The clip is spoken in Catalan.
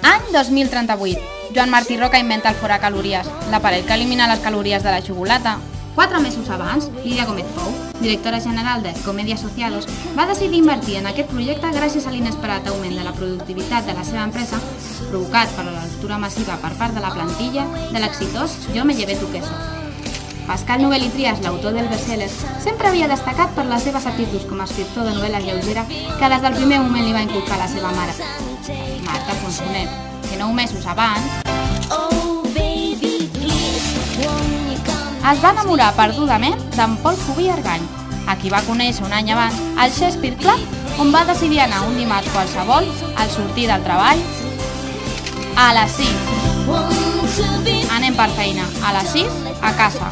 Any 2038. Joan Martí Roca inventa el foracalories, l'aparell que elimina les calories de la xocolata. 4 mesos abans, Lídia Gómez Pou, directora general de Comèdia Socialos, va decidir invertir en aquest projecte gràcies a l'inesperat augment de la productivitat de la seva empresa, provocat per la lectura massiva per part de la plantilla de l'exitós Yo me llevé tu queso. Pascal Noguel i Trias, l'autor del best-seller, sempre havia destacat per les seves aptituds com a escriptor de novel·la lleugera que des del primer moment li va inculcar la seva mare, Marta Fonsonet, que 9 mesos abans es va enamorar perdudament d'en Pol Cuber i Argany, a qui va conèixer un any abans al Shakespeare Club, on va decidir anar un dimarts qualsevol al sortir del treball a les 5. Anem per feina, a les 6 a casa.